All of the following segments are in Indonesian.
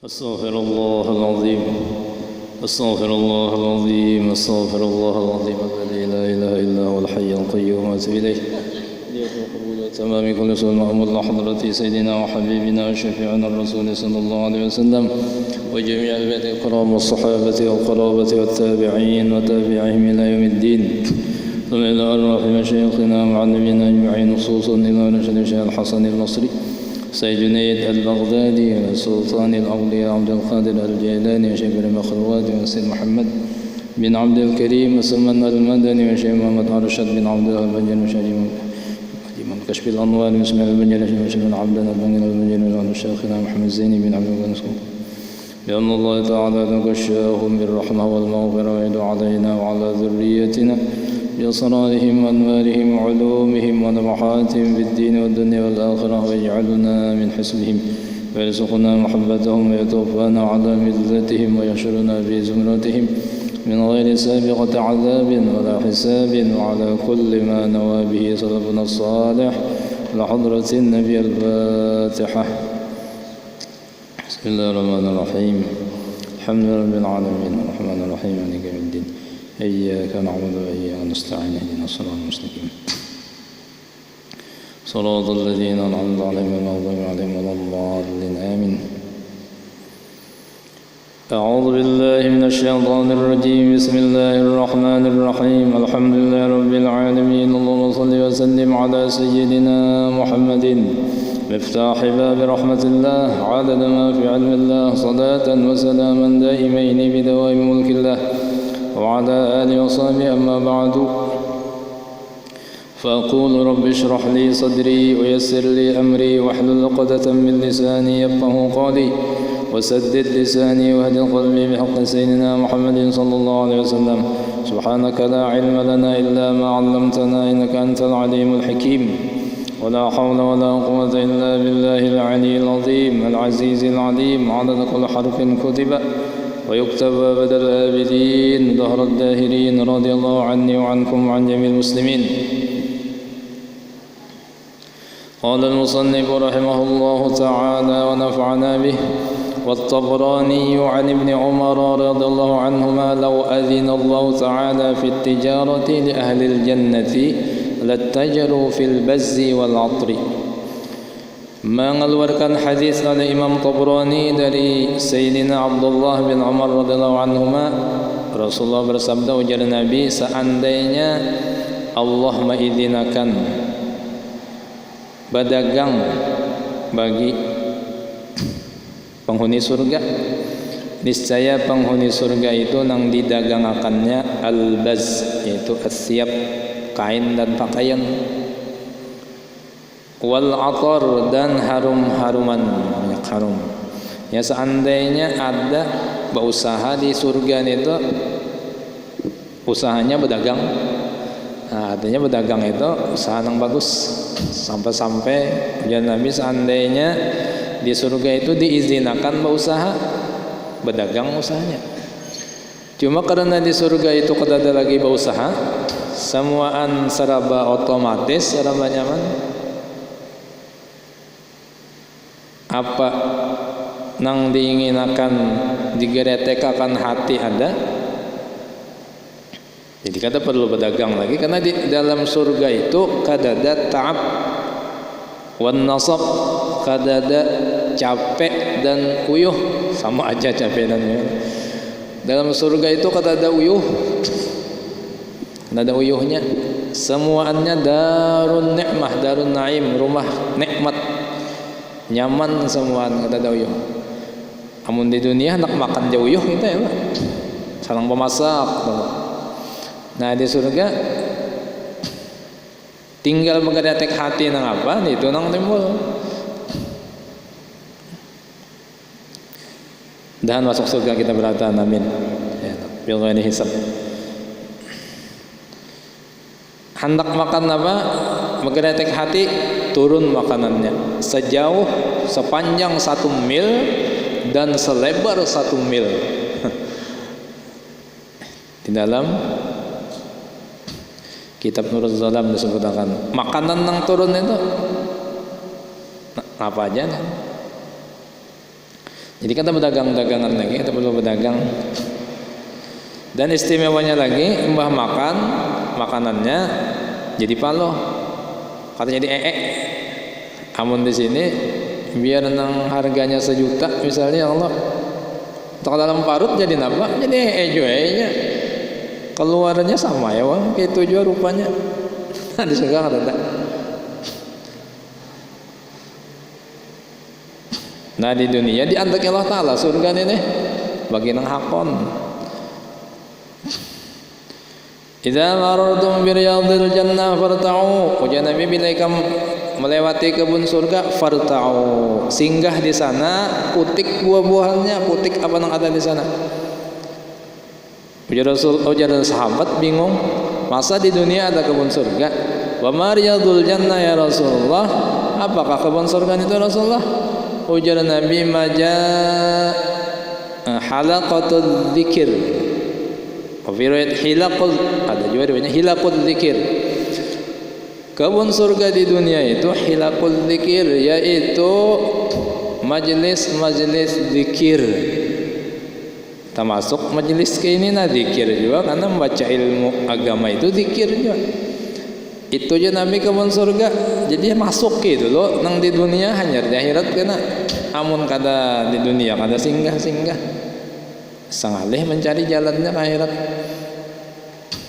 أستغفر الله العظيم أستغفر الله العظيم أستغفر الله العظيم الذي لا إله إلا هو الحي القيوم وأتوب إليه قبول وتمام كل سوء المأمور لحضرة سيدنا وحبيبنا وشفيعنا الرسول صلى الله عليه وسلم وجميع البيت الكرام والصحابة والقرابة والتابعين وتابعهم إلى يوم الدين ثم إلى أرواح مشايخنا ومعلمينا أجمعين خصوصا إلى رشد الشيخ الحسن البصري سيد جنيد البغدادي سلطان الأولياء عبد القادر الجيلاني وشيخ المخلوات وسيد محمد بن عبد الكريم وسلمان المدني وشيخ محمد أرشد بن عبد الله البنجل وشيخ إمام كشف الأنوار وإسماعيل البنجل وشيخ بن عبد الله البنجل البنجل وعن شيخنا محمد زيني بن عبد الله بن بأن الله تعالى تغشاهم بالرحمة والمغفرة ويعد علينا وعلى ذريتنا بأسرارهم وأنوارهم وعلومهم ونفحاتهم في الدين والدنيا والآخرة ويجعلنا من حسبهم ويرزقنا محبتهم ويتوفانا على ملتهم ويحشرنا في زمرتهم من غير سابقة عذاب ولا حساب وعلى كل ما نوى به سلفنا الصالح لحضرة النبي الفاتحة. بسم الله الرحمن الرحيم. الحمد لله رب العالمين الرحمن الرحيم مالك يوم الدين إياك نعبد وإياك نستعين اهدنا الصراط المستقيم صراط الذين أنعمت عليهم غير المغضوب عليهم ولا الضالين آمين. أعوذ بالله من الشيطان الرجيم. بسم الله الرحمن الرحيم. الحمد لله رب العالمين. اللهم صل وسلم على سيدنا محمد مفتاح باب رحمة الله عدد ما في علم الله صلاة وسلاما دائمين بدوام ملك الله وعلى آله وصحبه. أما بعد فأقول رب اشرح لي صدري ويسر لي أمري واحلل عقدة من لساني يفقه قولي وسدد لساني واهد قلبي بحق سيدنا محمد صلى الله عليه وسلم. سبحانك لا علم لنا إلا ما علمتنا إنك أنت العليم الحكيم ولا حول ولا قوة إلا بالله العلي العظيم العزيز العليم عدد كل حرف كتب ويكتب أبد الآبدين ظهر الداهرين رضي الله عني وعنكم وعن جميع المسلمين. قال المصنف رحمه الله تعالى ونفعنا به. والطبراني عن ابن عمر رضي الله عنهما لو أذن الله تعالى في التجارة لأهل الجنة لاتجروا في البز والعطر. Mengeluarkan hadis oleh Imam Tabrani dari Sayyidina Abdullah bin Umar radhiyallahu anhuma, Rasulullah bersabda, ujar Nabi, seandainya Allah mengizinkan berdagang bagi penghuni surga, niscaya penghuni surga itu nang didagangakannya al-baz, yaitu asyab, kain dan pakaian, wal atar, dan harum-haruman, minyak harum. Ya, seandainya ada berusaha di surga itu usahanya berdagang. Nah, artinya berdagang itu usaha yang bagus. Sampai-sampai ya Nabi, seandainya di surga itu diizinkan berusaha berdagang usahanya. Cuma karena di surga itu kada ada lagi berusaha, semuaan serba otomatis, serba nyaman. Apa nang diinginakan digeretekakan hati ada, jadi kata perlu berdagang lagi, karena di dalam surga itu kadada ta'ab wan nasab, kadada capek dan uyuh, sama aja capek dan uyuh. Dalam surga itu kadada uyuh, kadada uyuhnya, semuanya darun nikmah, darun naim, rumah nikmat, nyaman semua, kata uyuh. Amun di dunia nak makan jauh uyuh kita ya, sarang pemasak. Nah di surga tinggal mengedetek hati nang apa, itu nang timbul. Dan masuk surga kita berata, amin. Ya, bil ghairi hisab. Hendak makan apa, mengedetek hati, turun makanannya sejauh sepanjang 1 mil dan selebar 1 mil. Di dalam kitab Nurul Zalam disebutkan makanan yang turun itu apa aja. Jadi kita berdagang-dagangan lagi, kita perlu berdagang. Dan istimewanya lagi, mbah makan makanannya jadi paloh. Katanya di amun di sini biar nang harganya 1 juta misalnya Allah. Untuk dalam parut jadi napa? Jadi nya. Keluarannya sama ya, wah gitu juga rupanya. Di surga ada. Nah di dunia diantek Allah Ta'ala surga ini bagi nang hakon. Idza marartum bi riyadil jannah farta'u. Ujar Nabi bila kamu melewati kebun surga farta'u, singgah di sana, putik buah-buahannya, putik apa yang ada di sana. Ujar sahabat bingung, masa di dunia ada kebun surga? Wa ma riyadul jannah ya Rasulullah? Apakah kebun surga itu Rasulullah? Ujar Nabi maja halaqatul dzikir. Riwayat hilaqul, ada juga riwayatnya hilaqul dzikir. Kebun surga di dunia itu hilaqul dzikir, yaitu majelis-majelis zikir. Termasuk majelis ini dzikir juga, karena membaca ilmu agama itu zikir juga. Itu aja Nabi kebun surga. Jadi masuk gitu loh, nang di dunia hanya di akhirat kena. Amun kada di dunia kada singgah-singgah. Sangalih mencari jalannya ke akhirat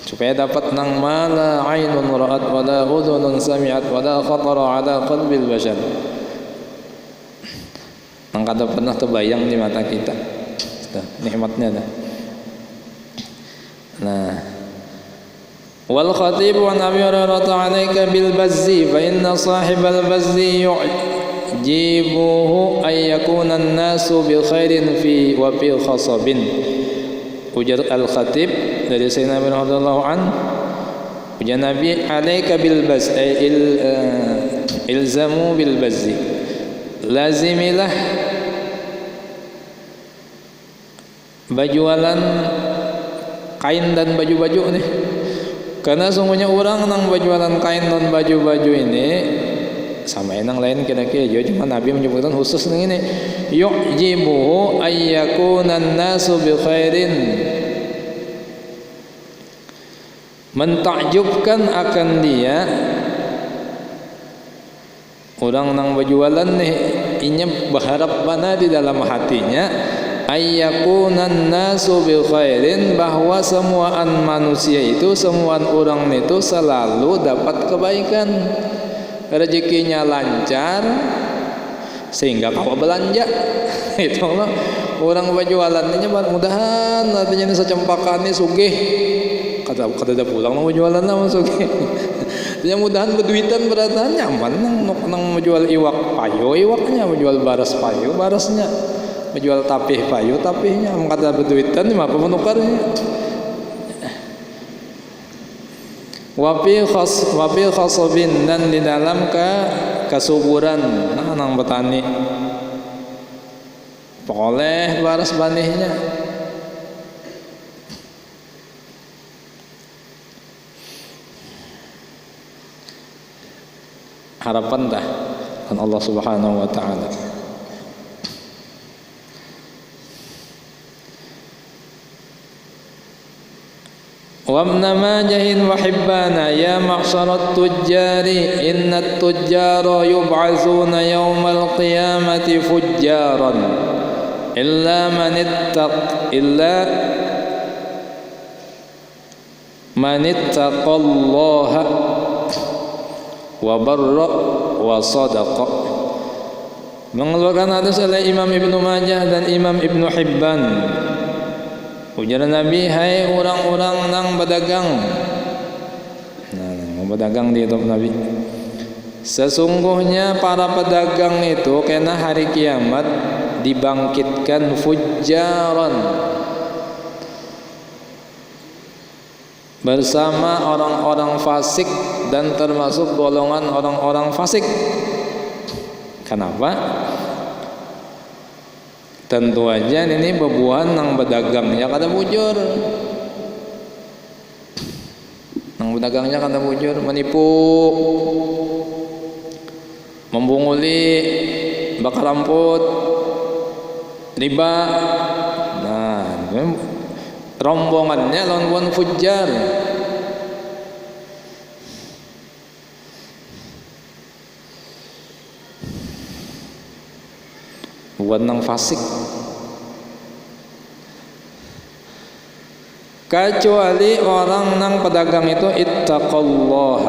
supaya dapat nang mala ainun ra'at wala udhunun sami'at wala khatara ala qalbil bashar, nang kada pernah terbayang di mata kita. Nikmatnya dah. Nah, wal khatib wa Nabi Hurairah alayka bil bazzi fa inna sahibal bazzi jibuhu ayyakuna an-nasu bi khairin fi wa fi khasabin. Ujar al-khatib dari Sayyidina Umar radhiyallahu an, ujar Nabi alaika bil baz ilzamu bil bazzi, lazimilah bajualan kain dan baju-baju nih, karena sungguhnya orang nang bajualan kain dan baju-baju ini sama enang lain kira-kira juga, cuma Nabi menyebutkan khusus yang ini, yu'jibuhu ayyakunan nasu bi khairin, mentakjubkan akan dia orang nang berjualan nih, inya berharap mana di dalam hatinya ayyakunan nasu bi khairin, bahwa semuaan manusia itu, semuaan orang itu selalu dapat kebaikan, rezekinya lancar sehingga kau belanja. Itu lah orang berjualannya mudah-mudahan artinya secempakane sugih, kata ada pulang mau jualan nama sugih. Dia mudahan berduitan beratan nyaman nang menjual iwak payo iwaknya, menjual baras payo barasnya, menjual tapih payo tapihnya, kata berduitan mah pemenukarnya. Wafi khasabin, dan di dalam kesuburan nang petani poleh baras banihnya. Harapan dah kan Allah Subhanahu wa taala. وابن ماجه وحبانا يا معشر التجار إن التجار يبعثون يوم القيامة فجارا إلا من اتقى الله وبر وصدق. Mengeluarkan hadis oleh Imam Ibnu Majah dan Imam Ibnu Hibban. Ujar Nabi, hai orang-orang nang berdagang. Nah, mau berdagang di hidup Nabi. Sesungguhnya para pedagang itu kena hari kiamat dibangkitkan fujjaran, bersama orang-orang fasik dan termasuk golongan orang-orang fasik. Kenapa? Tentu aja ini bebuan nang bedagangnya kada bujur, nang bedagangnya kada bujur, menipu, membunguli, bakar ramput, riba. Nah, rombongannya lawan fujjar. Buat nang fasik. Kecuali orang nang pedagang itu ittaqallah,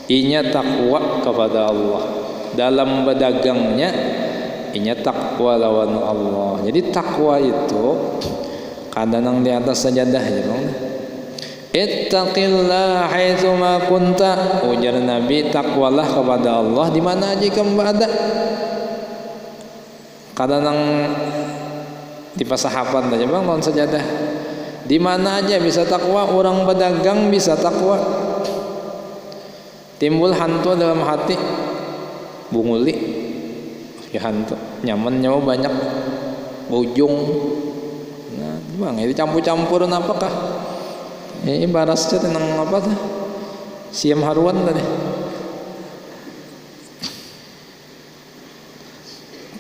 inya takwa kepada Allah dalam bedagangnya, inya takwa lawan Allah. Jadi takwa itu kadang di atas sajadah ya bang. Ittaqillah haitsu ma kunta, ujar Nabi, takwalah kepada Allah di mana aja kamu berada. Kadang di pasahapan aja bang lawan sajadah. Di mana aja bisa takwa, orang pedagang bisa takwa. Timbul hantu dalam hati, bunguli, ya hantu, nyaman nyawa banyak, bujung. Nah, bang, itu campur-campuran apakah? Ini barasnya tenang apa tuh? Siam haruan tadi.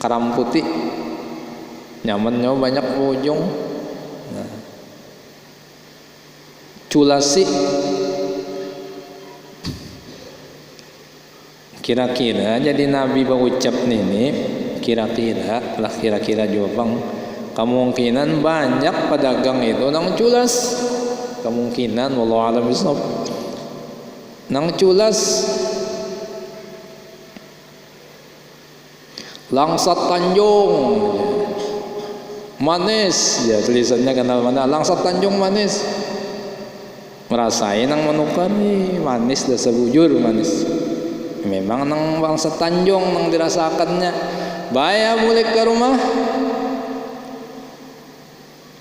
Karam putih, nyaman nyawa banyak, bujung. Nah. Culasi, kira-kira jadi Nabi berucap nih kira-kira juga kemungkinan banyak pedagang itu nang culas, kemungkinan wallahu a'lam bishawab nang culas. Langsat Tanjung manis ya, tulisannya kenal mana, Langsat Tanjung manis. Merasain nang menukar nih manis dah sebujur manis. Memang nang bangsa Tanjung nang dirasakannya. Baya balik ke rumah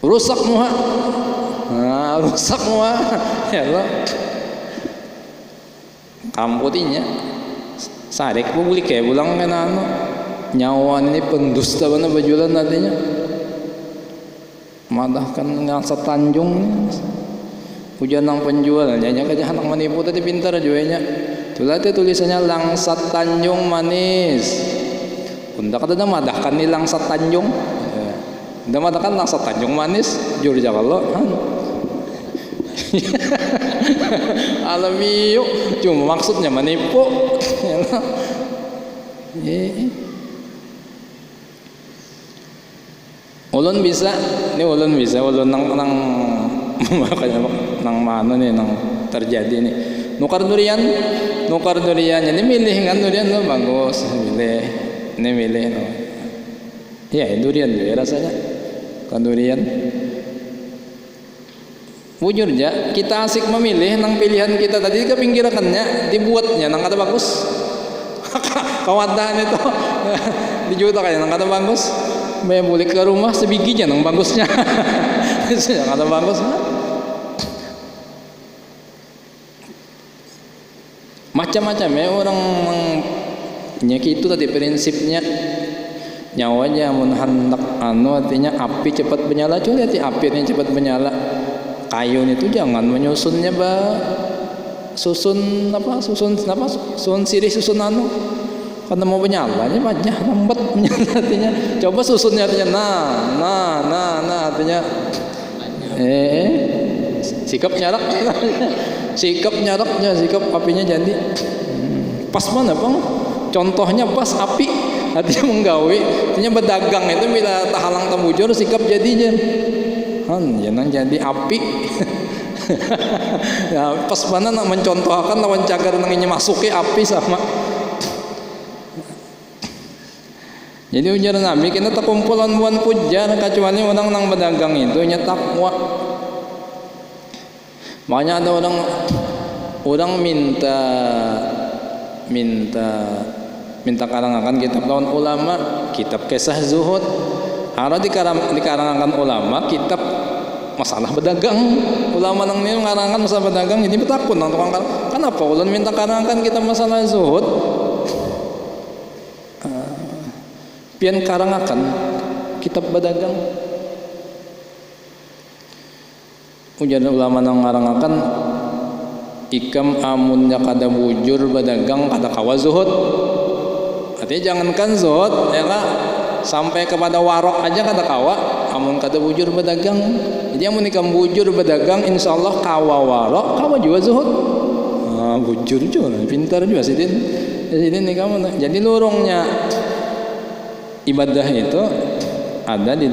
rusak muha. Nah, rusak muha. Ya lo. Kamputinya sarek buli kayak bulang kena nyawa ini pendusta mana bajulan nantinya. Madahkan Langsat Tanjung. Hujan nang penjual nyanyi aja anak menipu tadi pintar jualnya. Tulah tulisannya Langsat Tanjung manis. Unda kata madahkan nih Langsat Tanjung. Unda madahkan Langsat Tanjung manis. Jur jakallo. Alami yuk. Cuma maksudnya menipu. Ulun bisa ulun makanya nang mana nih nang terjadi nih nukar durian jadi milih kan durian lo bagus, milih no. Ya durian juga rasanya kan durian. Bujur ya kita asik memilih nang pilihan kita tadi kepinggirakannya dibuatnya nang kata bagus. Kawadan itu dijuta kayak nang kata bagus. Saya boleh ke rumah sebiginya nang bagusnya. Yang kata bagus macam-macam ya orang nyaki itu tadi prinsipnya nyawanya mun hendak artinya api cepat menyala. Coba lihat api ini cepat menyala, kayu itu jangan menyusunnya susun sirih susun karena mau menyalanya banyak lambat menyala artinya. Coba susunnya artinya nah artinya sikap nyaraknya sikap apinya jadi pas mana bang, contohnya pas api artinya menggawe artinya berdagang itu bila tahalang tambujur sikap jadinya jangan jadi api. Ya pas mana nak mencontohkan lawan cagar nanginya masuki api sama. Jadi ujar Nabi kita terkumpulan buan pujar kecuali orang nang berdagang itu nya takwa. Makanya ada orang minta karangan kitab lawan ulama, kitab kisah zuhud. Harus dikarangan ulama kitab masalah berdagang. Ulama nang ini ngarangan masalah berdagang jadi betakun nang tukang kenapa ulun minta karangan kitab masalah zuhud? Pian karangakan kitab berdagang. Ujar ulama nang ngarangakan ikam amunnya kada bujur berdagang kada kawa zuhud. Artinya jangankan zuhud ya lah sampai kepada warok aja kata kawa, amun kata bujur berdagang. Jadi amun ikam bujur berdagang, insya Allah kawa warok, kawa juga zuhud. Bujur juga, pintar juga sidin. Sidin nih kamu. Jadi lurungnya ibadah itu ada di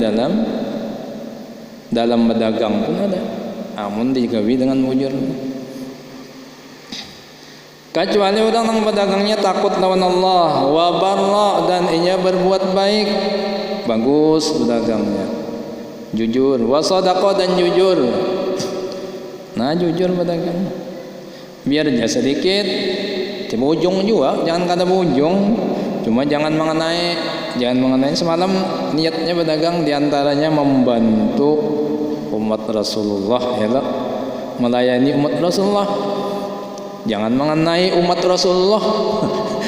dalam berdagang pun ada. Amun digawi dengan bujur. Kecuali orang yang pedagangnya takut lawan Allah, wa barra, dan ia berbuat baik, bagus pedagangnya, jujur, wa sadaqah, dan jujur. Nah, jujur pedagang, biar aja sedikit, di ujung juga, jangan kata ujung, cuma jangan mengenai semalam niatnya pedagang diantaranya membantu umat Rasulullah, ya, melayani umat Rasulullah. Jangan mengenai umat Rasulullah.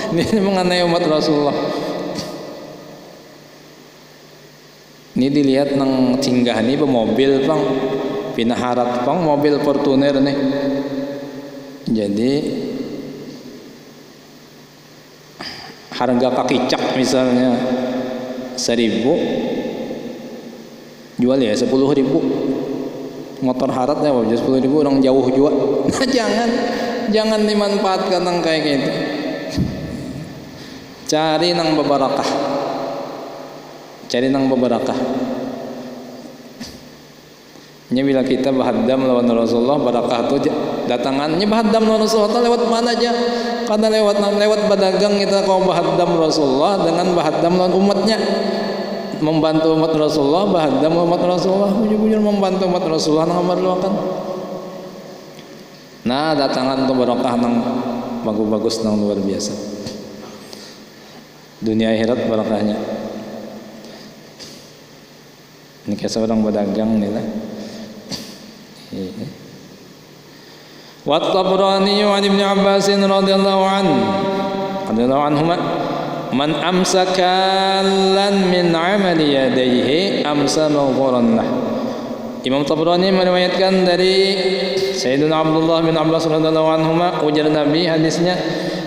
Ini mengenai umat Rasulullah. Ini dilihat nang singgah ini bermobil pang pinaharat pang mobil Fortuner nih. Jadi harga kaki cak misalnya 1.000, jual ya 10.000. Motor harat ya 10.000, orang jauh juga. Nah, jangan dimanfaatkan nang kayak gitu. Cari nang bebarakah. Nya bila kita bahaddam lawan Rasulullah, barakah itu datangannya bahaddam lawan Rasulullah lewat mana aja. Karena lewat berdagang kita kau bahaddam Rasulullah dengan bahaddam lawan umatnya. Membantu umat Rasulullah, bahaddam umat Rasulullah, bujur-bujur membantu umat Rasulullah nang berluakan. Nah, datangan tu barakah nang bagus-bagus nang luar biasa. Dunia akhirat barakahnya. Ini kayak seorang pedagang nih lah. Wa Tabrani wa Ibnu Abbas radhiyallahu anhuma man amsaka lan min amali yadayhi amsa maghfuran lah. Imam Tabrani meriwayatkan dari Sayyidina Abdullah bin Abbas radhiyallahu anhuma, ujar Nabi hadisnya,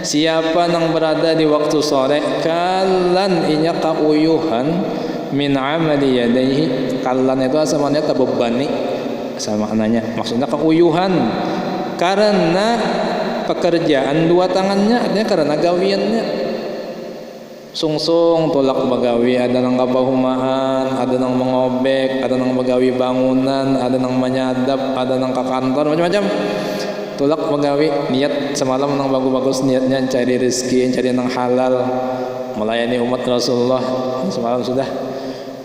siapa yang berada di waktu sore kalan inya kauyuhan min amali yadayhi. Kalan itu asalnya terbebani, sama maknanya, maksudnya kauyuhan karena pekerjaan dua tangannya, artinya karena gawiannya. Sungsung tolak bagawi, ada nang kabahumaan, ada nang mengobek, ada nang bagawi bangunan, ada nang menyadap, ada nang ke kantor, macam-macam. Tolak bagawi, niat semalam nang bagus-bagus, niatnya cari rezeki, cari nang halal, melayani umat Rasulullah. Semalam sudah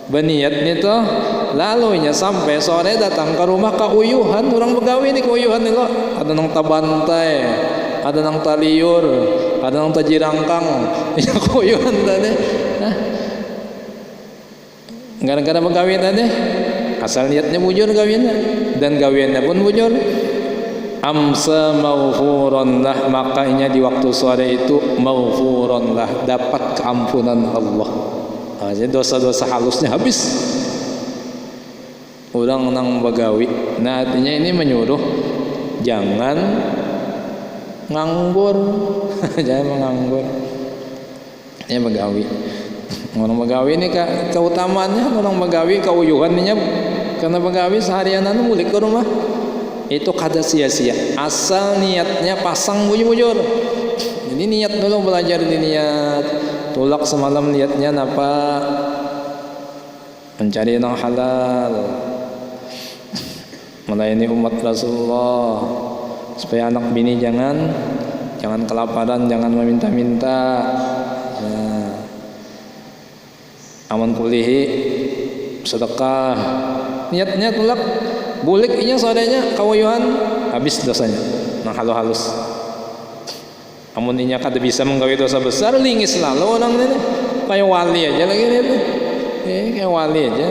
berniat itu, lalunya sampai sore datang ke rumah kauyuhan, orang begawi nih kauyuhan nih loh, ada nang tabantai, ada nang taliur, ada nang tajirangkang, ini kauyuhan tadi. Gara-gara begawi tadi, asal niatnya bujur gawiannya, dan gawiannya pun bujur. Amsa maghfuran lah, makanya di waktu sore itu maghfuran lah, dapat keampunan Allah. Jadi dosa-dosa halusnya habis. Orang nang bagawi. Nah, artinya ini menyuruh jangan nganggur. Jangan menganggur. Ini bagawi. Orang bagawi ini keutamaannya, orang bagawi kauyuhan ini karena bagawi seharian mulik ke rumah. Itu kada sia-sia. Asal niatnya pasang bujur-bujur. Jadi niat dulu, belajar di niat. Tulak semalam niatnya apa? Mencari yang halal, melayani umat Rasulullah, supaya anak bini jangan kelaparan, jangan meminta-minta. Aman kulihi sedekah. Niatnya tulak, bulik inya sorenya kawayuhan, habis dosanya. Nah, halus. Amun inya kada bisa menggawi dosa besar, lingis lalu orang ini kayak wali aja lagi nih, kayak wali aja.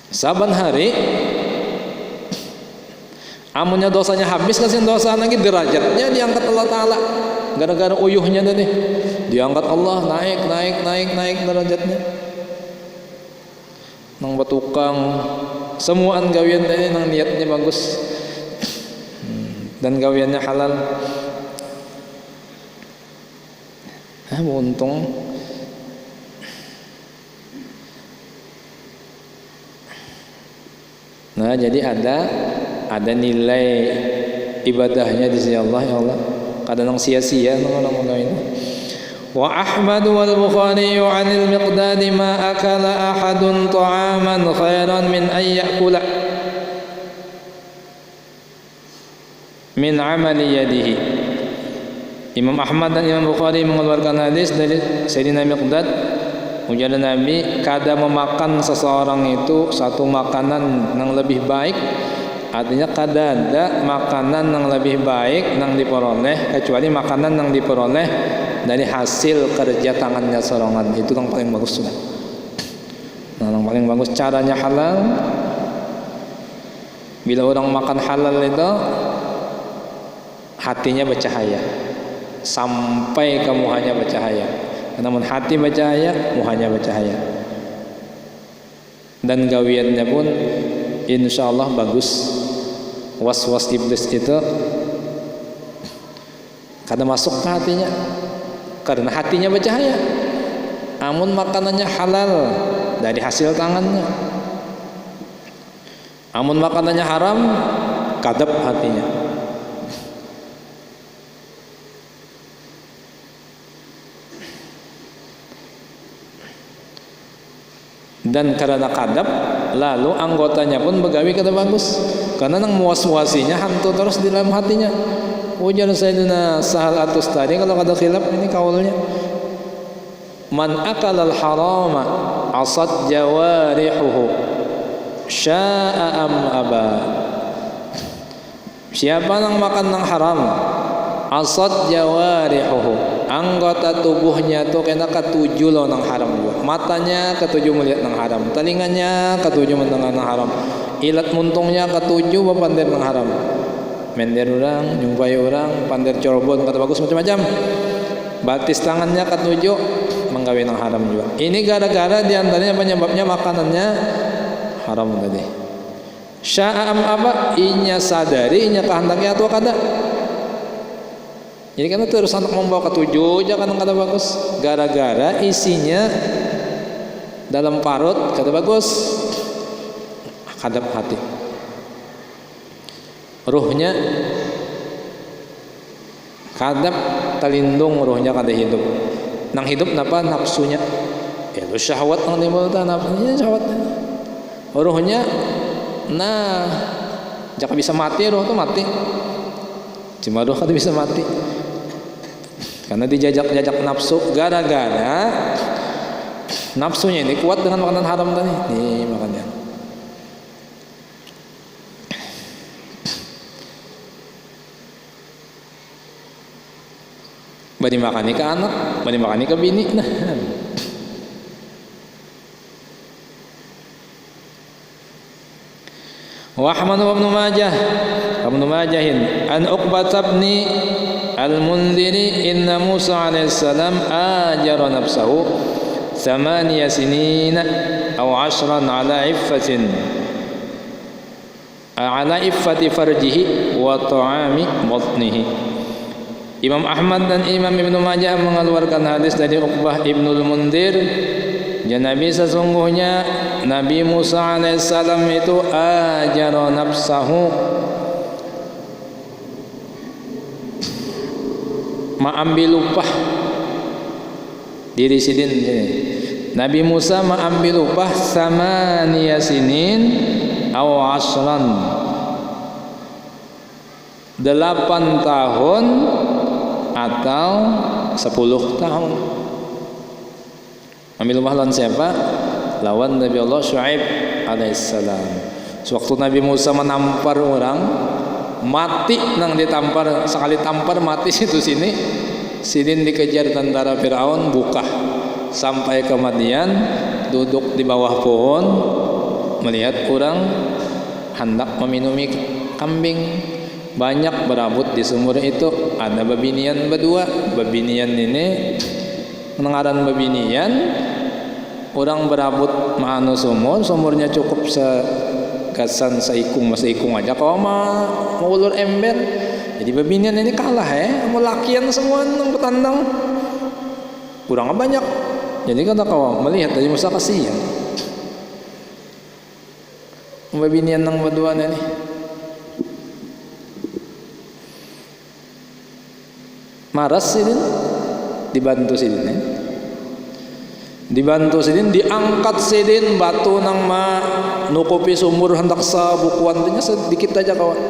Saban hari, amunnya dosanya habis, kasih dosa lagi, derajatnya diangkat Allah Taala. Gara-gara uyuhnya tadi, diangkat Allah, naik derajatnya. Nang batukang, semuaan gawian tadi, nang niatnya bagus. Dan gawiannya halal. Untung. Nah, jadi ada nilai ibadahnya di sisi Allah, ya Allah. Kadang sia-sia orang-orang itu. Wa Ahmad wal Bukhari 'anil Miqdad ma akala ahadun ta'aman khairan min an ya'kula min 'amali yadihi. Imam Ahmad dan Imam Bukhari mengeluarkan hadis dari Sayyidina Miqdad, ujar Nabi, kada memakan seseorang itu satu makanan yang lebih baik. Artinya kada ada makanan yang lebih baik yang diperoleh kecuali makanan yang diperoleh dari hasil kerja tangannya seorang. Itu yang paling bagus sudah. Nah, yang paling bagus caranya halal. Bila orang makan halal itu hatinya bercahaya sampai ke muhanya bercahaya. Namun hati bercahaya, muhanya bercahaya. Dan gawiannya pun insya Allah bagus. Was-was iblis itu karena masuk ke hatinya, karena hatinya bercahaya. Namun makanannya halal dari hasil tangannya. Namun makanannya haram, kadap hatinya. Dan karena kadap, lalu anggotanya pun begawi kada bagus, karena nang muas-muasinya hantu terus di dalam hatinya. Ujar Sayyidina Sahal At-Tustari, kalau kada khilaf ini kaulnya, man akalal harama asad jawarihuhu sya'a am aba. Siapa yang makan yang haram, asad jawarihuhu, anggota tubuhnya tuh kena ketujuh loh nang haram juga. Matanya ketujuh melihat nang haram, telinganya ketujuh mendengar nang haram, ilat muntungnya ketujuh bepandir nang haram. Mender orang, jumpai orang, pandir corobon kata bagus macam-macam. Batis tangannya ketujuh menggawe nang haram juga. Ini gara-gara diantaranya penyebabnya makanannya haram tadi. Sya'am apa? Inya sadari, inya kehendaknya atau kada. Jadi kan terus anak membawa ketujuh aja kan kata bagus. Gara-gara isinya dalam parut kata bagus, hadap hati. Ruhnya kadap terlindung, ruhnya kada hidup. Nang hidup napa nafsunya? Itu syahwat nang timbul ta nafsunya syahwat. Ruhnya nah jika bisa mati, ruh itu mati. Cuma ruh kada bisa mati. Karena dijajak-jajak nafsu, gara-gara nafsunya ini kuat dengan makanan haram tadi. Nih makanya. Bani makani ke anak, bani makani ke bini. Nah. Wa Ahmad wa Ibnu Majahin an Uqbah bin Al-Mundhiri inna Musa alaihissalam ajara nafsahu 8 sinin aw 10 ala iffati farjihi wa ta'ami batnihi. Imam Ahmad dan Imam Ibnu Majah mengeluarkan hadis dari Uqbah ibnul Mundhir, ya Nabi sesungguhnya Nabi Musa alaihissalam itu ajara nafsahu, mengambil upah diri sidin. Nabi Musa mengambil upah 8 sinin aw 10, 8 tahun atau 10 tahun. Ambil upah lawan siapa? Lawan Nabi Allah Syuaib alaihissalam. Sewaktu Nabi Musa menampar orang, mati nang ditampar, sekali tampar mati situ sini. Sidin dikejar tentara Firaun, buka sampai ke Madian, duduk di bawah pohon melihat orang hendak meminumi kambing. Banyak berabut di sumur itu. Ada babinian berdua. Babinian ini menengaran babinian, orang berabut mahanu sumur, sumurnya cukup segasan seikung aja. Kalau mau ulur ember, jadi babinian ini kalah mau lakian semua nang petandang. kurang banyak. Jadi kata kau melihat Nabi Musa kasihan. Mabinian ng berdua na ni. Maras sidin, dibantu sidin eh. Dibantu sidin, diangkat sidin batu nang nukupi sumur hendak sa bukuan nya sedikit aja kawan.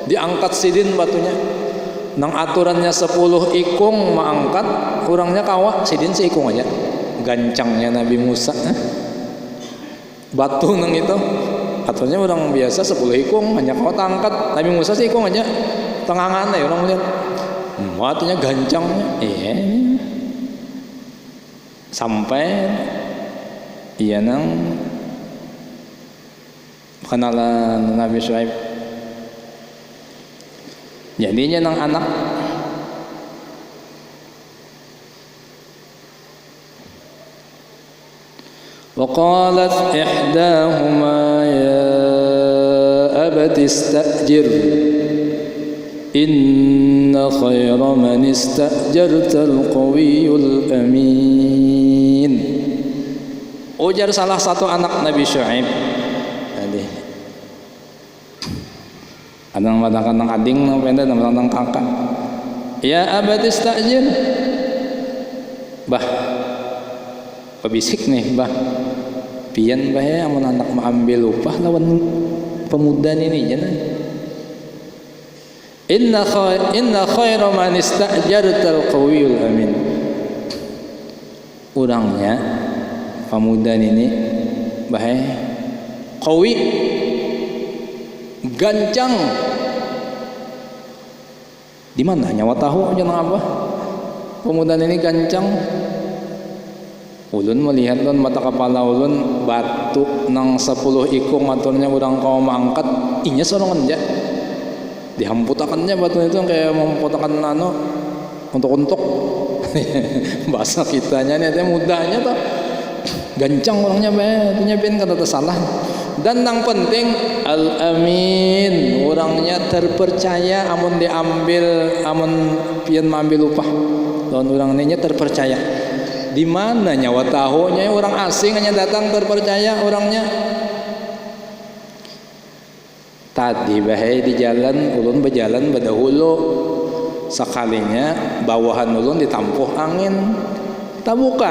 Diangkat sidin batunya. Nang aturannya 10 ikung maangkat, kurangnya kawa sidin seikung aja. Gancangnya Nabi Musa. Batu nang itu, aturannya orang biasa 10 ikung hanya kawa angkat. Nabi Musa seikung aja. Tengangan ya orang lihat. Batunya gancangnya. Iya. Sampai iya nang kenalan Nabi Syuaib. Jadinya nang anak وقالت إحداهما يا أبت استأجر إن خير من استأجرت القوي الأمين. Ujar salah satu anak Nabi Syuaib tadi. Adang madakan nang ading nang penda nang kakak. Ya abad istajir. Bah. Pebisik nih, bah. Pian bah ya amun anak maambil upah lawan pemuda ini jangan. Inna khaira man istajartal qawiyul amin. Urangnya pemuda ini bahe qawi gancang. Di mana nyawa tahu jangan apa? Pemuda ini gancang. Ulun melihat don mata kepala ulun batu nang 10 ikung aturnya urang kau mangkat inya sorangan aja. Dihamputakannya batu itu kayak mempotakan untuk bahasa kitanya nih ada mudahnya tuh gancang orangnya punya ben kata salah. Dan yang penting al-amin, orangnya terpercaya amun diambil amun pian mengambil upah lawan orang ini terpercaya. Di mana nyawa tahunya orang asing hanya datang terpercaya orangnya. Tadi bahaya di jalan ulun berjalan berdahulu sekalinya bawahan ulun ditampuh angin tabuka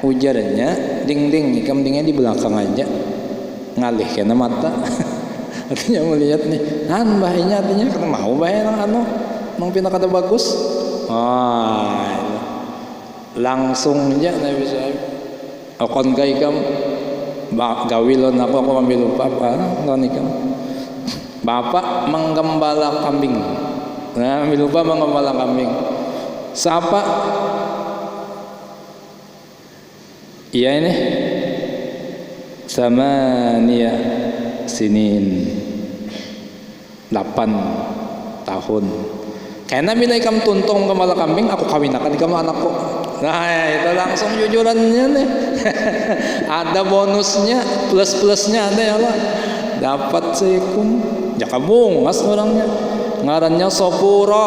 ujarnya ding ikam dingnya di belakang aja ngalih kena mata. Artinya melihat nih bahayanya artinya karena mau bahaya nang pindah kata bagus langsung aja Nabi Syuaib akon ka ikam gawilon aku ambil upah lawan ikam bapak menggembala kambing. Nah ambil upah menggembala kambing siapa iya ini sama Nia sinin 8 tahun karena bila ikam tuntung gembala kambing aku kawinakan kamu anakku. Nah itu langsung jujurannya nih. Ada bonusnya plus-plusnya ada ya Allah dapat seikum jaka bungas orangnya ngarannya Sopuro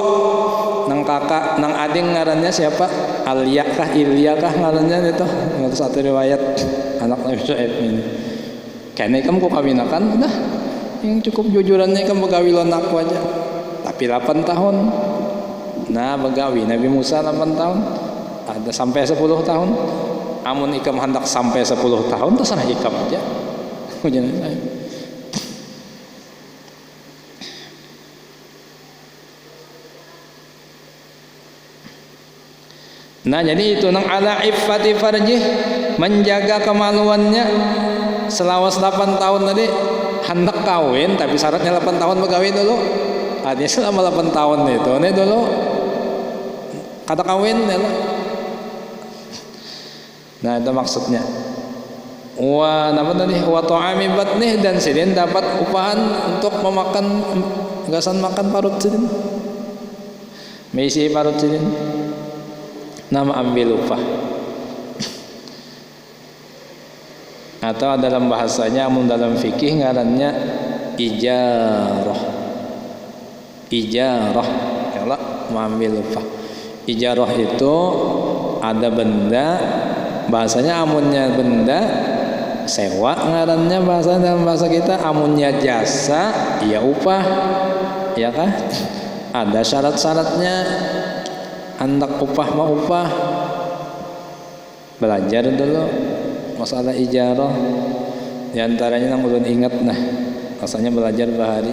nang kakak nang ading ngarannya siapa Alia kah Ilya kah ngarannya itu menurut satu riwayat anak Nabi Syuaib ini kayaknya kamu kok kawinakan udah yang cukup jujurannya kamu begawilon aku aja tapi 8 tahun nah begawi Nabi Musa 8 tahun ada sampai 10 tahun amun ikam hendak sampai 10 tahun terserah ikam aja nah jadi itu nang ala iffati farjih menjaga kemaluannya selawas 8 tahun tadi hendak kawin tapi syaratnya 8 tahun begawi dulu artinya selama 8 tahun itu ini dulu kata kawin ya. Nah itu maksudnya wa ta'ami batnih dan sidin dapat upahan untuk memakan gasan makan parut sidin misi parut sidin nama ambil upah atau dalam bahasanya amun dalam fikih ngarannya ijarah kalau mengambil upah. Ijarah itu ada benda, bahasanya amunnya benda sewa ngarannya bahasa dalam bahasa kita, amunnya jasa ya upah, ya kah? Ada syarat-syaratnya, hendak upah mau upah. Belajar dulu masalah ijarah, di antaranya yang ulun ingat nah, rasanya belajar bahari.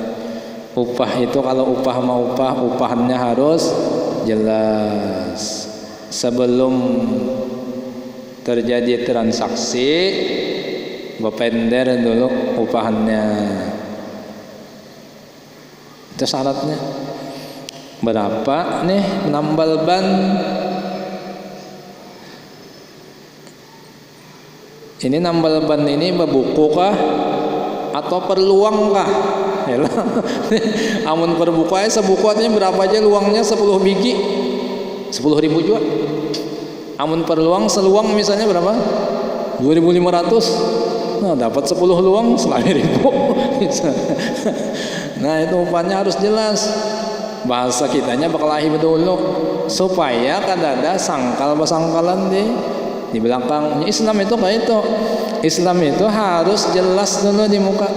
Upah itu kalau upah mau upah, upahannya harus jelas. Sebelum terjadi transaksi, bepender dulu upahannya. Itu syaratnya. Berapa nih menambal ban? Ini nambal ban ini berbuku kah atau per luang kah? Amun per buku aja sebuku artinya berapa aja luangnya, 10 biji 10.000 juga. Amun per luang seluang misalnya berapa? 2.500. Nah, dapat 10 luang 9.000. Nah, itu upahnya harus jelas. Bahasa kitanya berkelahi dulu supaya kadada sangkal basangkalan di belakang. Islam itu kayak itu. Islam itu harus jelas dulu di muka.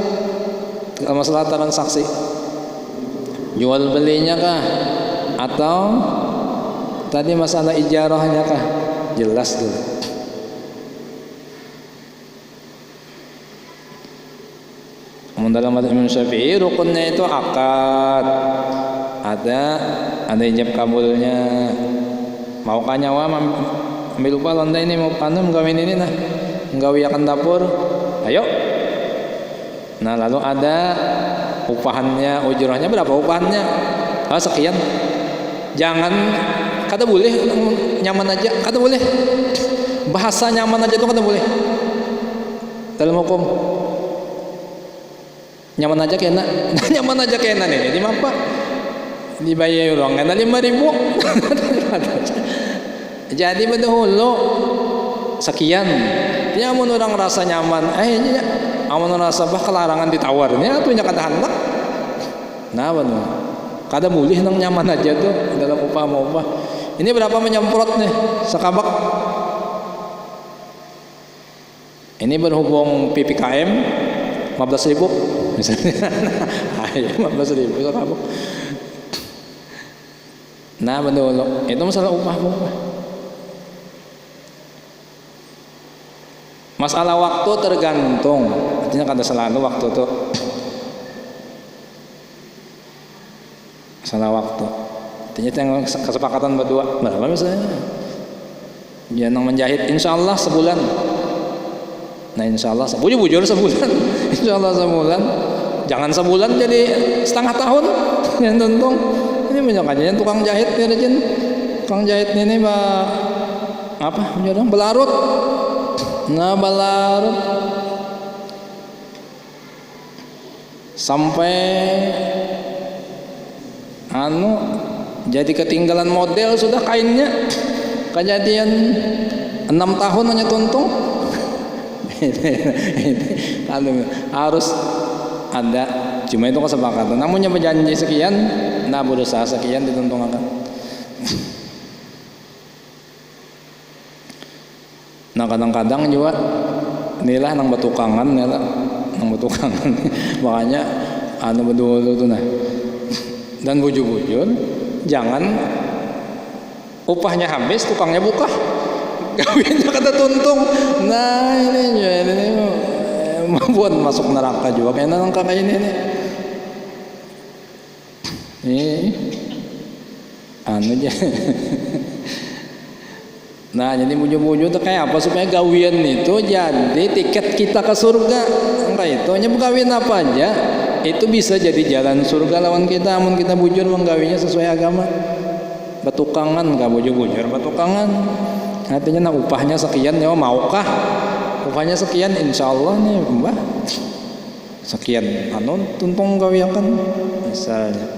Kalau masalah transaksi, jual belinya kah atau tadi masalah ijarahnya kah, jelas dulu. Dalam mazhab Imam Syafi'i rukunnya itu akad, ada ijab kabulnya. Mau kanyawa ambil lupa londa ini mau panem gawin ini nah, nggawiakan dapur, ayo. Nah lalu ada upahannya, ujurahnya berapa upahannya? Sekian. Jangan kata boleh nyaman aja, kata boleh. Bahasa nyaman aja itu kata boleh. Dalam hukum nyaman aja kena, nyaman aja kena nih. Ini apa? Dibayar uang kena 5.000. Jadi berdahulu sekian. Ya amun orang rasa nyaman, amun rasa bah kelarangan ditawarnya atuh nya kada handak. Nah bener. Kada boleh nang nyaman aja tuh dalam upah mau upah. Ini berapa menyemprot nih sekabak? Ini berhubung PPKM 15.000 misalnya. Ayo 15.000 sekabak. Nah betul, itu masalah upah. Masalah waktu tergantung, artinya kada selalu waktu tuh. Masalah waktu, artinya yang kesepakatan berdua. Berapa misalnya? Dia nang menjahit, insya Allah sebulan. Nah insya Allah bujur sebulan. Insya Allah sebulan. Jangan sebulan jadi setengah tahun. Yang tentung. Ini banyak tukang jahit ya Rejin. Tukang jahit ini apa? Belarut. Nah belarut sampai jadi ketinggalan model sudah kainnya. Kejadian 6 tahun hanya tuntung. Harus ada, cuma itu kesepakatan. Namunnya berjanji sekian, nah berusaha sekian dituntungkan. Nah kadang-kadang juga inilah nang betukangan, makanya bedul tuh nah. Dan bujur-bujur, jangan upahnya habis, tukangnya buka, gawinnya kata tuntung. Nah ini buat masuk neraka juga kayak nang kakak ini. Aja. Nah jadi bujur-bujur itu kayak apa supaya gawian itu jadi tiket kita ke surga. Enggak itu hanya bergawin apa aja itu bisa jadi jalan surga lawan kita. Amun kita bujur menggawinya sesuai agama. Betukangan gak bujur-bujur betukangan. Artinya nah upahnya sekian ya maukah? Upahnya sekian insya Allah nih mbah. Sekian tuntung gawiakan misalnya.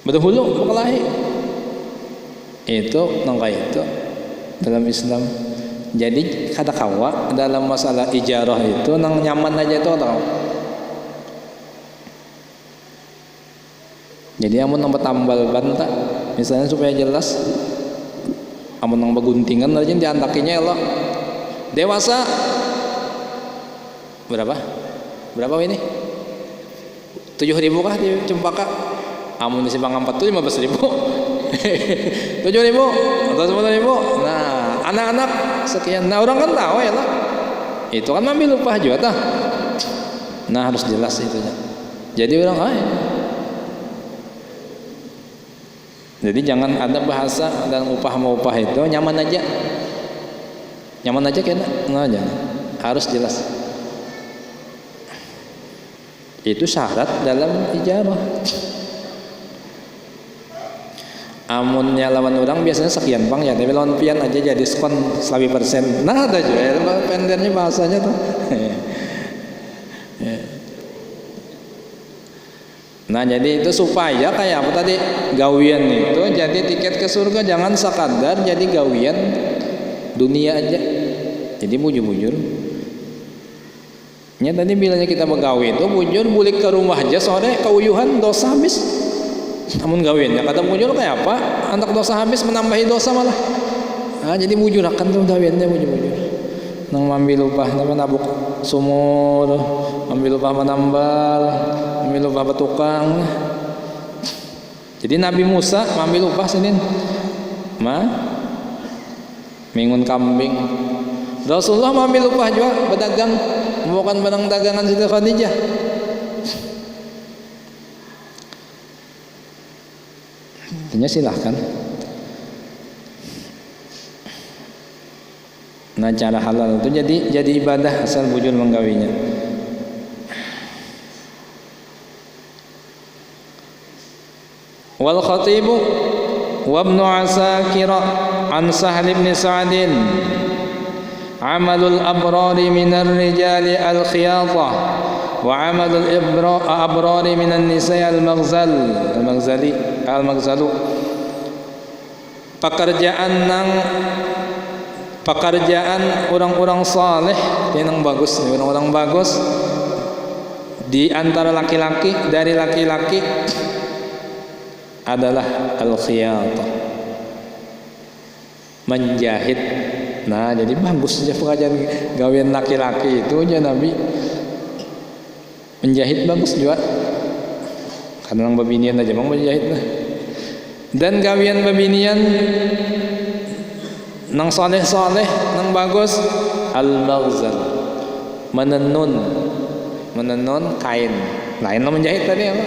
Berdahulu berkelahi. Itu nangka itu dalam Islam. Jadi kata kawa dalam masalah ijarah itu nang nyaman aja itu atau. Jadi amun tambal ban tak misalnya supaya jelas amun nang beguntingan aja diantakinya elok. Dewasa berapa ini 7.000 kah di Cempaka? Amun di Simpang 4 tuh 15.000 7.000 atau 10.000. Nah anak-anak sekian. Nah orang kan tahu ya lah, itu kan ambil upah juga tah. Nah harus jelas itunya. Jadi orang jadi jangan ada bahasa dan upah mau upah itu nyaman aja kena nggak, jangan, harus jelas. Itu syarat dalam ijarah. Amunnya lawan orang biasanya sekian bang ya, tapi lawan pian aja jadi diskon 100%. Nah ada juga ya, pendernya bahasanya tuh. Nah jadi itu supaya kayak apa tadi, gawian itu jadi tiket ke surga, jangan sekadar jadi gawian dunia aja. Jadi bujur-bujur. Ya tadi bilangnya kita begawi itu bujur bulik ke rumah aja sore keuyuhan dosa habis. Namun gawiannya kata bujur kayak apa? Anak dosa habis menambahi dosa malah. Nah jadi bujur akan tuh gawiannya bujur-bujur. Nang ambil upah nama nabuk sumur, ambil upah menambal, ambil upah betukang. Jadi Nabi Musa ambil upah Senin mingun kambing. Rasulullah ambil upah juga berdagang, bukan barang dagangan Siti Khadijah. Intinya silahkan. Nah cara halal itu jadi ibadah asal bujur menggawinya. Wal khatibu wa ibnu Asakir an Sahl bin Sa'din amalul abrari minar rijali al khiyatah wa amalul abrari minan nisa'i al maghzalu. Pekerjaan orang-orang saleh yang bagus, orang-orang bagus di antara laki-laki, dari laki-laki adalah al-khiyatah, menjahit. Nah jadi bagus aja pekerjaan gawian laki-laki itu aja Nabi menjahit bagus juga, karena orang babinian aja mau menjahit lah. Dan gawian babinian nang soleh nang bagus al-maghzal, menenun kain lain lo menjahit tadi apa.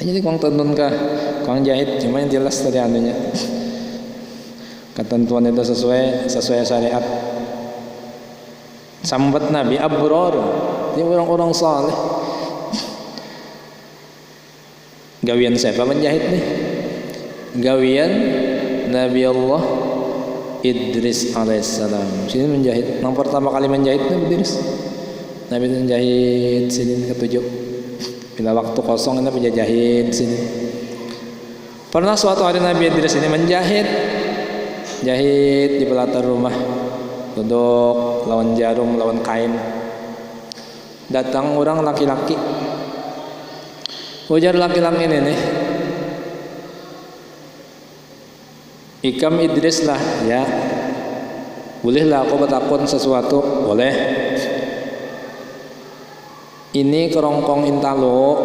Jadi kuang tenun kah kuang jahit, cuma yang jelas tadi anunya ketentuan itu sesuai syariat. Sambat Nabi abror, ini orang-orang saleh. Gawian siapa menjahit nih? Gawian Nabi Allah Idris alaihissalam. Sini menjahit. Yang pertama kali menjahit Nabi Idris. Nabi itu menjahit sini ke-7. Bila waktu kosong Nabi jahit sini. Pernah suatu hari Nabi Idris ini menjahit, jahit di belakang rumah, duduk lawan jarum, lawan kain. Datang orang laki-laki. Ujar laki-laki ini nih, Ikam Idris lah ya, bolehlah aku bertakun sesuatu, boleh. Ini kerongkong intalo,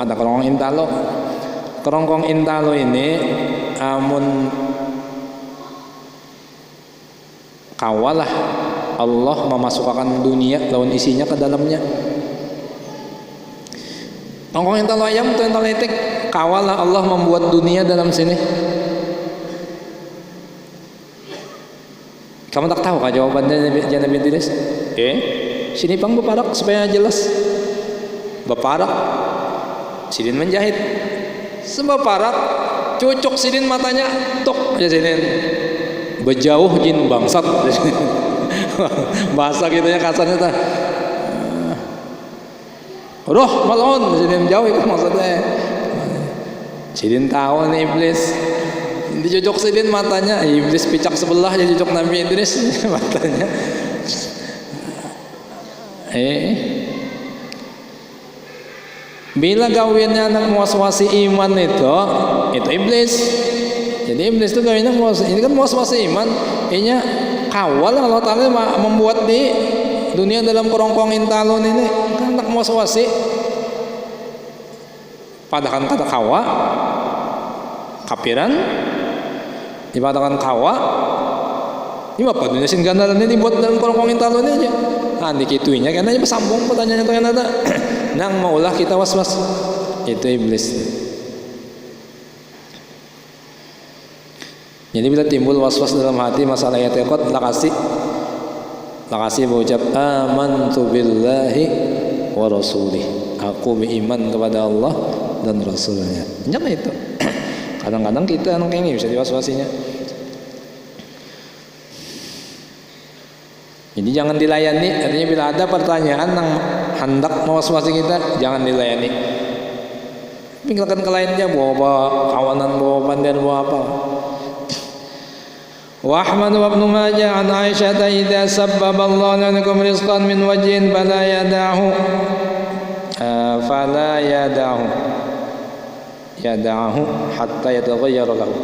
ada kerongkong intalo. Kerongkong intalo ini amun kawalah Allah memasukkan dunia lawan isinya ke dalamnya. Kerongkong intalo ayam itu intalo etik, kawalah Allah membuat dunia dalam sini. Kamu tak tahu kah jawabannya Nabi Idris? Sini pang beparak supaya jelas. Beparak, sidin menjahit. Sebeparak, cucuk sidin matanya, tok aja sidin. Bejauh jin bangsat. Bahasa gitunya kasarnya tah. Roh malon, sidin jauh itu maksudnya. Sidin tahu nih iblis. Dicocok sidin matanya, iblis picak sebelah jadi cocok Nabi Idris matanya. Bila gawiannya anak muaswasi iman itu iblis. Jadi iblis itu kawinnya ini kan was-was iman, ini kawal Allah Ta'ala membuat di dunia dalam kerongkongin talun ini kan tak was-wasi. Padahal kata kawa kapiran dipadakan kawa ini apa dunia sin gandaran ini dibuat dalam kerongkongin talun ini aja. Nah dikituinya karena ini sambung pertanyaannya itu kan ada nang maulah kita was-was itu iblis. Jadi bila timbul was-was dalam hati masalah i'tiqad lakasih berucap amantu billahi wa rasulih, aku beriman kepada Allah dan Rasulnya. Jangan itu. Kadang-kadang kita anak ini bisa was-wasinya. Jadi jangan dilayani. Artinya bila ada pertanyaan yang hendak mewas-wasi kita, jangan dilayani. Tinggalkan ke lainnya, bawa kawanan, bawa pandian, bawa apa. Wa Ahmad wa Ibnu Majah an Aisyah idza sabbaba Allah lakum rizqan min wajhin fala yada'ahu hatta yataghayyara lahu.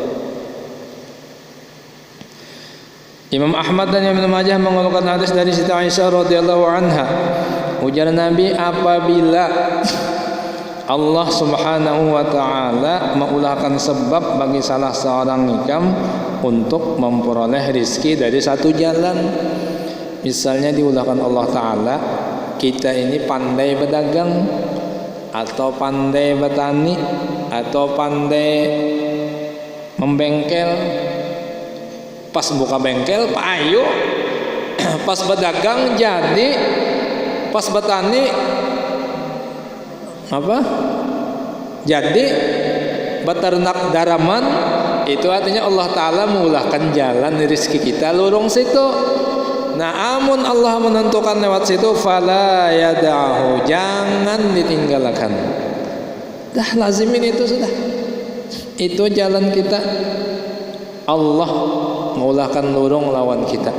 Imam Ahmad dan Ibnu Majah mengeluarkan hadis dari Siti Aisyah radhiyallahu anha. Ujar Nabi, apabila Allah Subhanahu wa taala mengulahkan sebab bagi salah seorang ikam untuk memperoleh rizki dari satu jalan. Misalnya diulahkan Allah taala, kita ini pandai berdagang atau pandai bertani atau pandai membengkel. Pas buka bengkel payu, pas berdagang jadi, pas bertani apa? Jadi beternak daraman, itu artinya Allah Ta'ala mengulahkan jalan rezeki kita lurung situ. Nah amun Allah menentukan lewat situ, fala yada'hu, jangan ditinggalkan. Dah lazimin itu sudah. Itu jalan kita. Allah mengulahkan lurung lawan kita.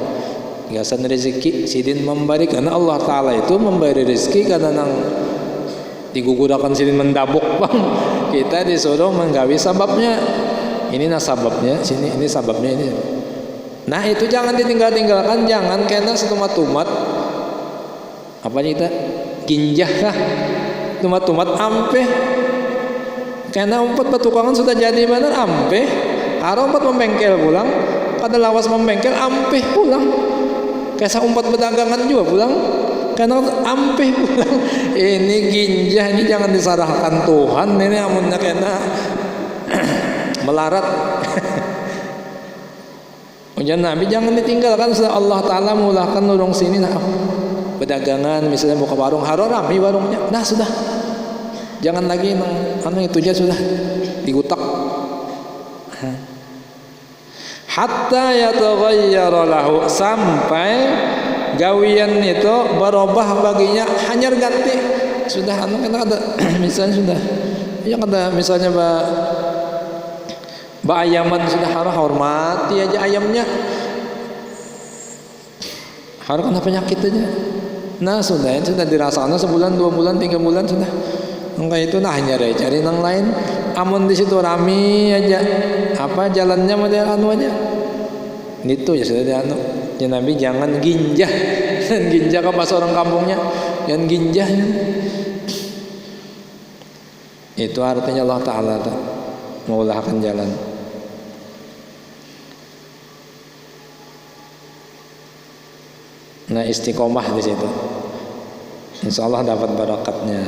Gasan rezeki sidin memberi, karena Allah Ta'ala itu memberi rezeki karena nang digugurakan sidin mendabuk bang. Kita disuruh menggawi sababnya. Ini nasababnya, sini ini sababnya ini. Nah itu jangan ditinggalkan, jangan kena setumat-tumat. Apa kita? Ginjah kah? Tumat-tumat ampe. Karena umpat petukangan sudah jadi mana ampe. Harus umpat membengkel pulang. Kada lawas membengkel ampe pulang. Kayak umpat berdagangan juga pulang. Karena ampe pulang. Ini ginjah ini jangan disarahkan Tuhan. Ini amunnya kena melarat. Ujian Nabi jangan ditinggalkan setelah Allah Ta'ala mulahkan lorong sini. Nah, pedagangan misalnya buka warung, harus rame warungnya. Nah sudah, jangan lagi itu aja sudah digutak. Hatta yataghayyara lahu, sampai gawian itu berubah baginya, hanyar ganti. Sudah kena ada misalnya sudah yang ada misalnya ayaman sudah harus hormati aja ayamnya, harus kena penyakit aja. Nah sudah dirasakan sebulan, 2 bulan, 3 bulan sudah. Enggak itu nah nyari cari yang lain. Amun di situ rame aja, apa jalannya mau dianu aja. Itu ya sudah dianu. Ya Nabi jangan ginjah, ginjah ke pas orang kampungnya, jangan ginjahnya. Itu artinya Allah Ta'ala mengulahkan jalan. Nah istiqomah di situ, insya Allah dapat barakatnya.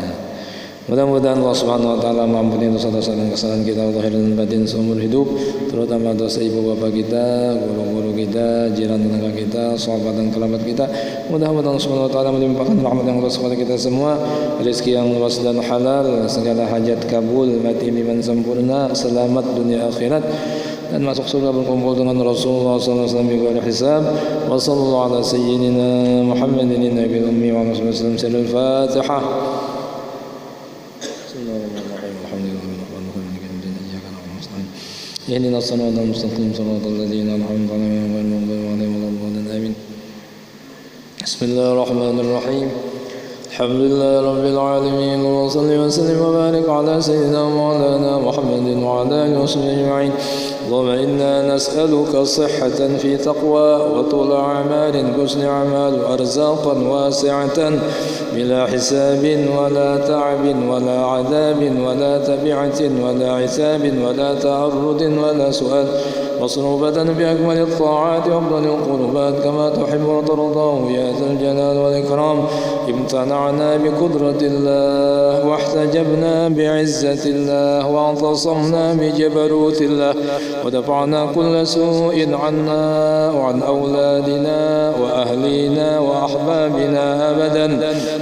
Mudah-mudahan Allah Subhanahu wa taala mengampuni dosa-dosa dan kesalahan kita zahir dan batin seumur hidup, terutama dosa ibu bapa kita, guru-guru kita, jiran tetangga kita, sahabat dan kerabat kita. Mudah-mudahan Allah Subhanahu wa taala melimpahkan rahmat yang luas kepada kita semua, rezeki yang luas dan halal, segala hajat kabul, mati iman sempurna, selamat dunia akhirat, dan masuk surga berkumpul dengan Rasulullah sallallahu alaihi wasallam bighairi hisab. Wa sallallahu ala sayyidina Muhammadin nabiyil ummi wa ala alihi wasallam. Al-Fatihah. اهدنا الصراط المستقيم صراط الذين أنعمت عليهم غير المغضوب عليهم ولا الضالين آمين. بسم الله الرحمن الرحيم. الحمد لله رب العالمين وصلي وسلم وبارك على سيدنا مولانا محمد وعلى آله وصحبه أجمعين. اللهم إنا نسألك صحة في تقوى وطول أعمال حسن أعمال وأرزاقا واسعة بلا حساب ولا تعب ولا عذاب ولا تبعة ولا عتاب ولا تعرض ولا سؤال وصنوبة بأكمل الطاعات وأفضل القربات كما تحب وترضاه يا ذا الجلال والإكرام. امتنعنا بقدرة الله واحتجبنا بعزة الله واعتصمنا بجبروت الله ودفعنا كل سوء عنا وعن أولادنا وأهلينا وأحبابنا أبدا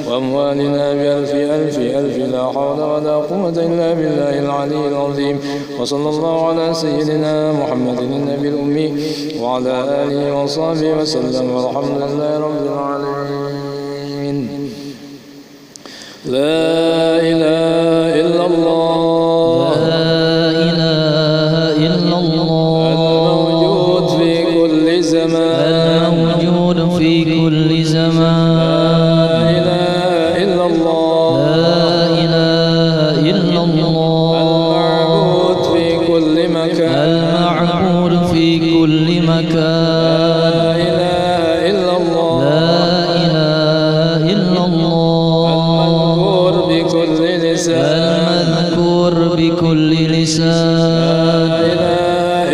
وأموالنا بألف ألف ألف لا حول ولا قوة إلا بالله العلي العظيم. وصلى الله على سيدنا محمد النبي الأمي وعلى آله وصحبه وسلم والحمد لله رب العالمين. لا إله إلا الله لا إله إلا الله الموجود في كل زمان الموجود في كل زمان لا إله إلا الله لا إله إلا الله المعبود في كل مكان المعبود في كل مكان لا إله إلا الله لا إله إلا الله المذكور بكل لسان المذكور بكل لسان لا إله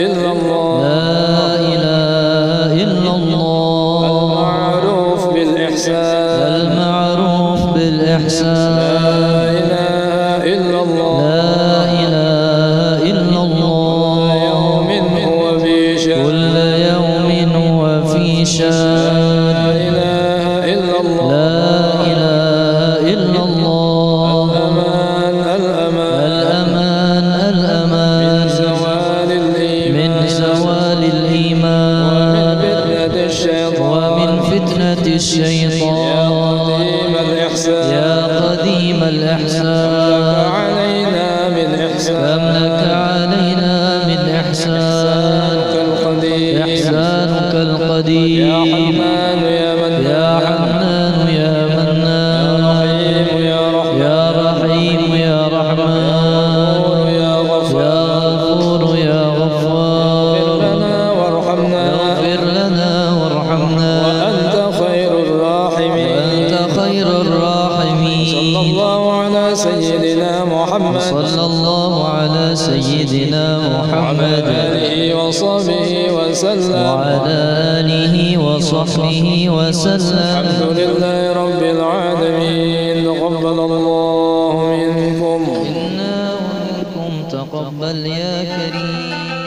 إلا الله لا إله إلا الله المعروف بالإحسان المعروف بالإحسان لا إله إلا الله لا إله إلا الله يوم هو في شأن كل يوم هو في شان لا إله إلا الله لا إله إلا الله الأمان الأمان الأمان من زوال الإيمان من زوال الإيمان فتنة الشيطان ومن فتنة يا الشيطان قديم الإحسان يا قديم لك الإحسان علينا من كم إحسان لك علينا من إحسان القديم إحسانك يا القديم حنان يا منان يا حنان يا منان يا رحيم يا رحيم يا يا رحمن يا غفور يا غفور يا غفار لنا وارحمنا اغفر لنا وارحمنا وأنت خير الراحمين وأنت خير الراحمين صلى الله على سيدنا محمد صلى الله على سيدنا محمد آله وصحبه وسلم وعلى آله وصحبه وسلم الحمد لله رب العالمين. تقبل الله منكم منا ومنكم تقبل يا كريم.